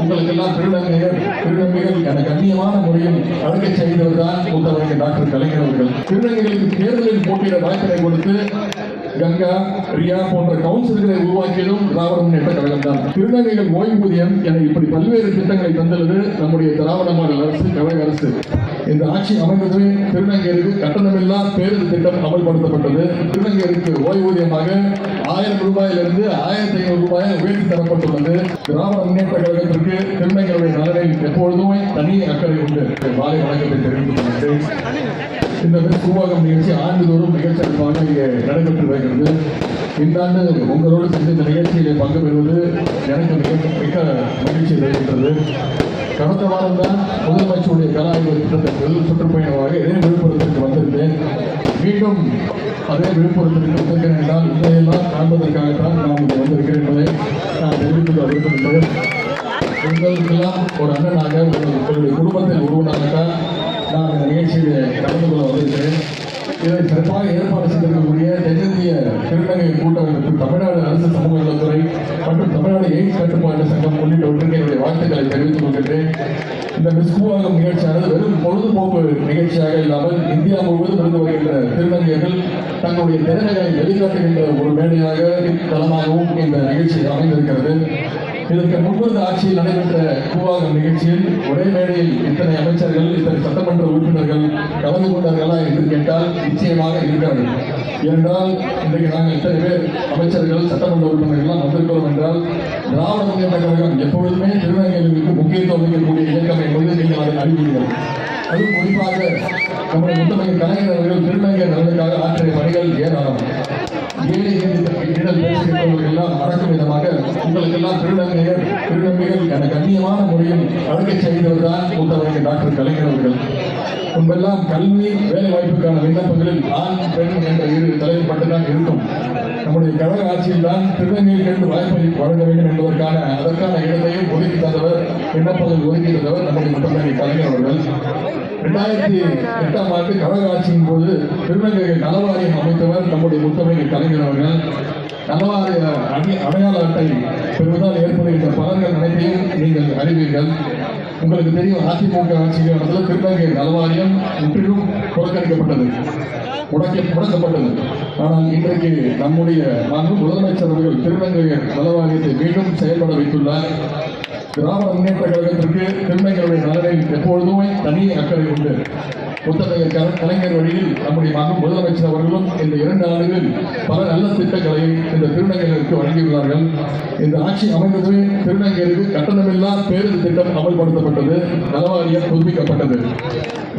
உங்களுக்கெல்லாம் திருநங்கைகள் என கண்ணியமான முறையில் அழைக்க செய்தவர் தான் மூத்தவர்கள் டாக்டர் கலைஞர் அவர்கள். திருநங்கைகளுக்கு தேர்தலில் போட்டியிட வாய்ப்பினை கொடுத்து கங்கா, ரியா போன்ற கவுன்சில்களை உருவாக்கியதும் திராவிட முன்னேற்ற கழகம் தான். திருநங்கைகள் ஓய்வூதியம் என இப்படி பல்வேறு திட்டங்களை தந்துள்ளது நம்முடைய திராவிட மாடல் அரசு, கழக அரசு. இந்த ஆட்சி அமைந்ததுமே திருநங்கையருக்கு கட்டணமில்லா பேருந்து திட்டம் அமல்படுத்தப்பட்டது. திருநங்கையருக்கு ஓய்வூதியமாக 1000 ரூபாயிலிருந்து 1500 ரூபாய் உயர்த்தி தரப்பட்டுள்ளது. திராவிட முன்னேற்ற கழகத்திற்கு திருநங்கைகளுடைய நலனில் எப்பொழுதுமே தனி அக்கறை உண்டு. மாலை வணக்கத்தை தெரிவித்துக் கொண்டேன். இந்த கூவாகம் நிகழ்ச்சி ஆண்டுதோறும் மிகச் சிறப்பாக இங்கே நடைபெற்று வருகிறது. இந்த ஆண்டு உங்களோடு சேர்ந்து இந்த நிகழ்ச்சியிலே பங்கு பெறுவது எனக்கு மிக மகிழ்ச்சி தருகின்றது. கடந்த வாரம் தான் முதலமைச்சருடைய கல ஆய்வு திட்டத்திற்கு சுற்றுப்பயணமாக இதே விழுப்புரத்திற்கு வந்திருந்தேன். மீண்டும் அதே விழுப்புரத்திற்கு வந்திருக்கிறேன் என்றால் இதையெல்லாம் காண்பதற்காகத்தான் நான் இங்கே வந்திருக்கிறேன் என்பதை நான் தெரிவித்துக் கொள்ள விரும்புகின்றேன். உங்களுக்கெல்லாம் ஒரு அண்ணனாக உங்களுடைய குடும்பத்தில் ஒருவனாகத்தான் நான் இந்த நிகழ்ச்சியை கலந்து கொள்ள வந்திருக்கிறேன். இதை சிறப்பாக ஏற்பாடு செய்திருக்கக்கூடிய தென்னிந்திய திருநங்கை கூட்டமைப்பு, தமிழ்நாடு அரசு சமூக நலத்துறை மற்றும் தமிழ்நாடு எய்ட்ஸ் கட்டுப்பாட்டு சங்கம் உள்ளிட்டவற்றுக்கு என்னுடைய வாழ்த்துக்களை தெரிவித்துக் கொள்கின்றேன். இந்த மிஸ்கூவாகம் நிகழ்ச்சியானது வெறும் பொழுதுபோக்கு நிகழ்ச்சியாக இல்லாமல் இந்தியா முழுவதும் இருந்து வருகின்ற திருநங்கைகள் தங்களுடைய திறமைகளை வெளிக்காட்டுகின்ற ஒரு மேடையாக தளமாகவும் இந்த நிகழ்ச்சி அமைந்திருக்கிறது. இதற்கு முன்பு ஆட்சியில் நடைபெற்ற கூவாகம் நிகழ்ச்சியில் ஒரே மேடையில் இத்தனை அமைச்சர்கள், இத்தனை சட்டமன்ற உறுப்பினர்கள் கலந்து கொண்டார்களா என்று கேட்டால் நிச்சயமாக இருக்கிறது. ஏனென்றால் இன்றைக்கு நாங்கள் இத்தனை பேர் அமைச்சர்கள், சட்டமன்ற உறுப்பினர்கள் வந்திருக்கிறோம் என்றால் திராவிட முன்னேற்ற கழகம் எப்பொழுதுமே திருநங்கைகளுக்கு முக்கியத்துவம் அளிக்கக்கூடிய இயக்கம் என்பது நீங்கள் அதை அறிவீர்கள். அதுவும் குறிப்பாக நம்முடைய முத்தமிழ் கலைஞர் அவர்கள் திருநங்கை நலனுக்காக ஆற்றிய பணிகள் ஏராளம். ஏழை இடல் பேசுகின்றவர்களெல்லாம் மறக்கும் விதமாக உங்களுக்கெல்லாம் திருநங்கைகள் என கண்ணியமான முறையில் அழைக்க செய்தவர் தான் மூத்தவர்கள் டாக்டர் கலைஞர் அவர்கள். முன்பெல்லாம் கல்வி, வேலை வாய்ப்புக்கான விண்ணப்பங்களில் ஆண், பெண் என்ற இரு தலைவர் மட்டும்தான் இருக்கும். நம்முடைய கழக ஆட்சியில் தான் திருநங்கைகளுக்கு வாய்ப்பை வழங்க வேண்டும் என்பதற்கான அதற்கான இடத்தையும் ஒதுக்கி தந்தவர், விண்ணப்பங்கள் ஒதுக்கி தந்தவர் நம்முடைய முத்தமிழ் கலைஞர் அவர்கள். 2008ஆம் ஆண்டு கழக ஆட்சியின் போது திருநங்கைகள் நலவாரியம் அமைத்தவர் நம்முடைய முத்தமிழ் கலைஞர் அவர்கள். நலவாரிய அடையாள அட்டை பெறுவதால் ஏற்படுகின்ற பலன்கள் அனைத்தையும் நீங்கள் அறிவீர்கள். உங்களுக்கு தெரியும், அதிமுக ஆட்சியில் திருநங்கை நலவாரியம் முற்றிலும் புறக்கணிக்கப்பட்டது, முடக்கப்பட்டது. ஆனால் இன்றைக்கு நம்முடைய முதலமைச்சர் அவர்கள் திருநங்கை நலவாரியத்தை மீண்டும் செயல்பட வைத்துள்ளார். திராவிட முன்னேற்ற கழகத்திற்கு திருநங்கைகளுடைய நலனில் எப்பொழுதுமே தனி அக்கறை உண்டு. முத்தமிழ் கலைஞர் வழியில் நம்முடைய முதலமைச்சர் அவர்களும் இந்த 2 ஆண்டுகளில் பல நல்ல திட்டங்களை இந்த திருநங்கைகளுக்கு வழங்கியுள்ளார்கள். இந்த ஆட்சி அமைந்ததுமே திருநங்கைகளுக்கு கட்டணமில்லா பேருந்து திட்டம் அமல்படுத்தப்பட்டது, நலவாரியம் புதுப்பிக்கப்பட்டது.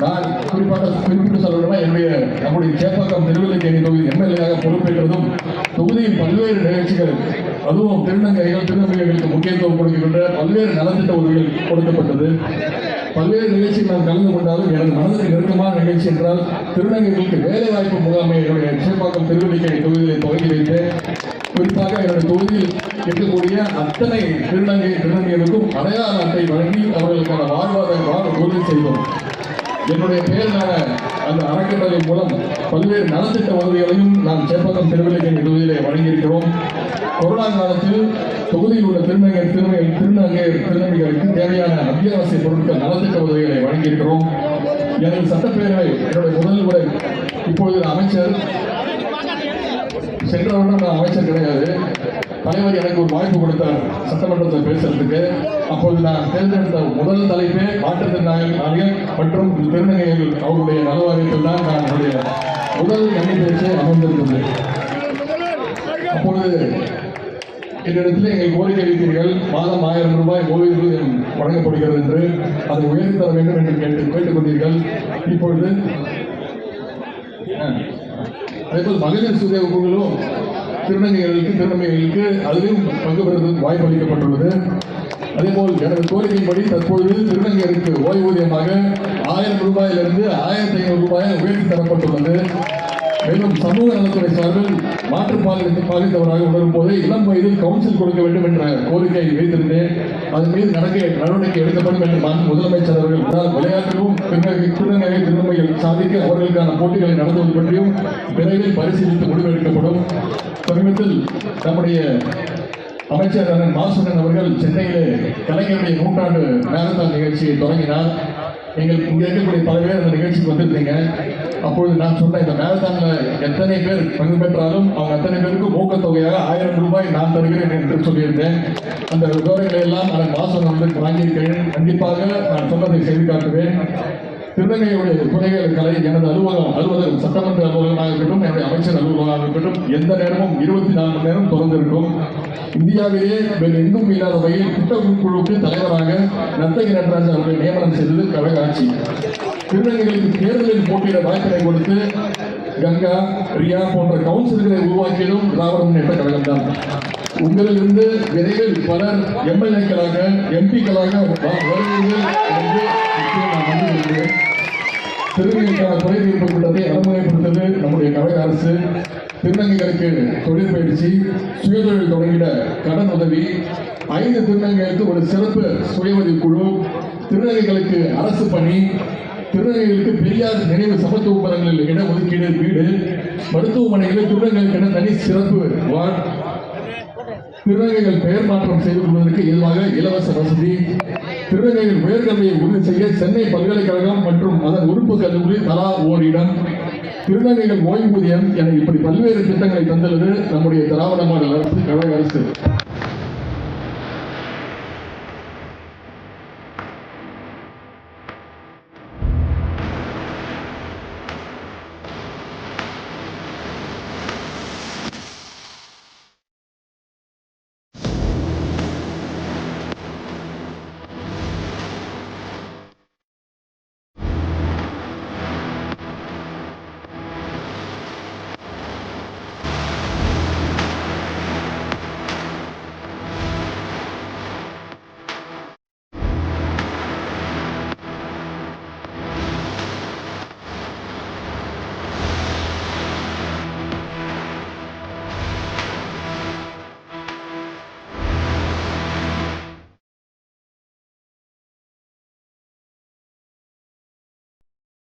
நான் குறிப்பிட்டு சொல்லணும்னா நம்முடைய சேப்பாக்கம் திருவல்லிக்கேணி தொகுதி எம்எல்ஏயாக பொறுப்பேற்றதும் தொகுதியில் பல்வேறு நிகழ்ச்சிகள், அதுவும் திருநங்கைகளுக்கு முக்கியத்துவம் கொடுக்கின்ற பல்வேறு நலத்திட்ட உதவிகள் கொடுக்கப்பட்டது. பல்வேறு நிகழ்ச்சிகள் நான் கலந்து கொண்டாலும் எனது மனதில் நெருக்கமான நிகழ்ச்சி என்றால் திருநங்கைகளுக்கு வேலை வாய்ப்பு முகாமை என்னுடைய சேப்பாக்கம் திருவல்லிக்கேணி தொகுதியை துவங்கி வைத்தேன். குறிப்பாக என்னுடைய தொகுதியில் இருக்கக்கூடிய அத்தனை திருநங்கைகளுக்கும் அடையாள அட்டை வழங்கி அவர்களுக்கான வாழ்வாதார உறுதி செய்தோம். என்னுடைய பெயரான அந்த அறக்கட்டளை மூலம் பல்வேறு நலத்திட்ட உதவிகளையும் நாம் சேப்பாக்கம் திருவல்லிக்கேணி தொகுதியிலே வழங்கியிருக்கிறோம். கொரோனா காலத்தில் தொகுதியில் உள்ள திருநங்கைகளுக்கு தேவையான அத்தியாவசிய பொருட்கள், நலத்திட்ட உதவிகளை வழங்கியிருக்கிறோம். எனது சட்டப்பேரவை என்னுடைய முதல் முறை இப்பொழுது அமைச்சர், சென்ற வருடம் நான் அமைச்சர் கிடையாது, தலைவர் எனக்கு ஒரு வாய்ப்பு கொடுத்தார் சட்டமன்றத்தில் பேசுறதுக்கு. அப்போது நான் தேர்ந்தெடுத்த முதல் தலைப்பே மாற்றுத்திறனாளிகள் மற்றும் திருநங்கைகள் அவருடைய நலவாரியத்தில் தான் நான் என்னுடைய முதல் நன்றி பேச்சு அமைந்திருந்தது. அப்பொழுது என்னிடத்தில் எங்கள் கோரிக்கை வைத்தீர்கள், மாதம் 1000 ரூபாய் ஓய்வூதியம் வழங்கப்படுகிறது என்று, அதை உயர்த்தி தர வேண்டும் என்று கேட்டுக்கொண்டீர்கள். இப்பொழுது அதேபோல் மகளிர் சுய குழுக்களும் திருநங்கைகளுக்கு அதிலும் பங்கு பெறுவதற்கு வாய்ப்பு அளிக்கப்பட்டுள்ளது. அதேபோல் எனது கோரிக்கையின்படி தற்பொழுது திருநங்கைகளுக்கு ஓய்வூதியமாக 1000 ரூபாயிலிருந்து 1500 ரூபாய் உயர்த்தி தரப்பட்டுள்ளது. மேலும் சமூக நலத்துறை சார்பில் மாற்றுப்பாலினத்தவராக உணரும் போது இளம் வயதில் கவுன்சில் கொடுக்க வேண்டும் என்ற கோரிக்கை வைத்திருந்தேன். அதன் மீது நடவடிக்கை எடுக்கப்படும் என்று முதலமைச்சர் அவர்கள் விளையாட்டுக்கும் திருநங்கைகள் சாதிக்க அவர்களுக்கான போட்டிகளை நடத்துவது பற்றியும் விரைவில் பரிசீலித்து முடிவெடுக்கப்படும். சமீபத்தில் நம்முடைய அமைச்சர் அண்ணன் மாசுடன் அவர்கள் சென்னையிலே கலைஞருடைய நூற்றாண்டு மேரத்தான் நிகழ்ச்சியை தொடங்கினார். இங்கே இருக்கக்கூடிய பல பேர் அந்த நிகழ்ச்சிக்கு வந்திருந்தீங்க. அப்பொழுது நான் சொன்ன இந்த மேரத்தான்ல எத்தனை பேர் பங்கு பெற்றாலும் அவங்க அத்தனை பேருக்கும் ஊக்கத்தொகையாக 1000 ரூபாய் நான் தருகிறேன் என்று சொல்லியிருந்தேன். அந்த விவரங்களை எல்லாம் அண்ணன் மாசுடன் அவர்களுக்கு வாங்கியிருக்கிறேன். கண்டிப்பாக நான் சொன்னதை செய்து காட்டுவேன். திருநங்கையுடைய குறைகள் கலை எனது அலுவலகம் சட்டமன்ற அலுவலகமாக இருக்கட்டும், என்னுடைய அமைச்சர் அலுவலகமாக இருக்கட்டும், எந்த நேரமும் 24 மணி நேரம் திறந்திருக்கும். இந்தியாவிலே வேறு எங்கும் இல்லாத வகையில் திட்டக்குழுவுக்கு தலைவராக நர்த்தகி நடராஜன் அவர்களை நியமனம் செய்தது கழக ஆட்சி. திருநங்கைகளுக்கு தேர்தலில் போட்டியிட வாய்ப்பினை கொடுத்து கங்கா, ரியா போன்ற கவுன்சிலர்களை உருவாக்கியதும் திராவிட முன்னேற்ற கழகம் தான். உங்களிலிருந்து விரைவில் பலர் எம்எல்ஏக்களாக எம்பிக்களாக வருவீர்கள் என்று நான் நம்புகிறேன். திருநங்கைக்கான குறை தீர்ப்பு திட்டத்தை நடைமுறைப்படுத்தது நம்முடைய கழக அரசு. திருநங்கைகளுக்கு தொழில் பயிற்சி, சுயதொழில் தொடங்கிட கடன் உதவி, 5 திருநங்கைகளுக்கு ஒரு சிறப்பு சுயஉதவி குழு, திருநங்கைகளுக்கு அரசு பணி, திருநங்கைகளுக்கு பெரியார் நினைவு சமத்துவ பதங்களில் இட ஒதுக்கீடு வீடு, மருத்துவமனைகளில் திருநங்கைகளுக்கு தனி சிறப்பு வார்டு, திருநங்கைகள் பெயர் மாற்றம் செய்து கொள்வதற்கு ஏதுவாக இலவச வசதி, திருநங்கைகள் உயர்கல்வியை உறுதி செய்ய சென்னை பல்கலைக்கழகம் மற்றும் அதன் உறுப்பு கல்லூரி தலா ஓரிடம், திருநங்கைகள் ஓய்வூதியம் என இப்படி பல்வேறு திட்டங்களை தந்துள்ளது நம்முடைய திராவிட மாடல் அரசு கழக அரசு.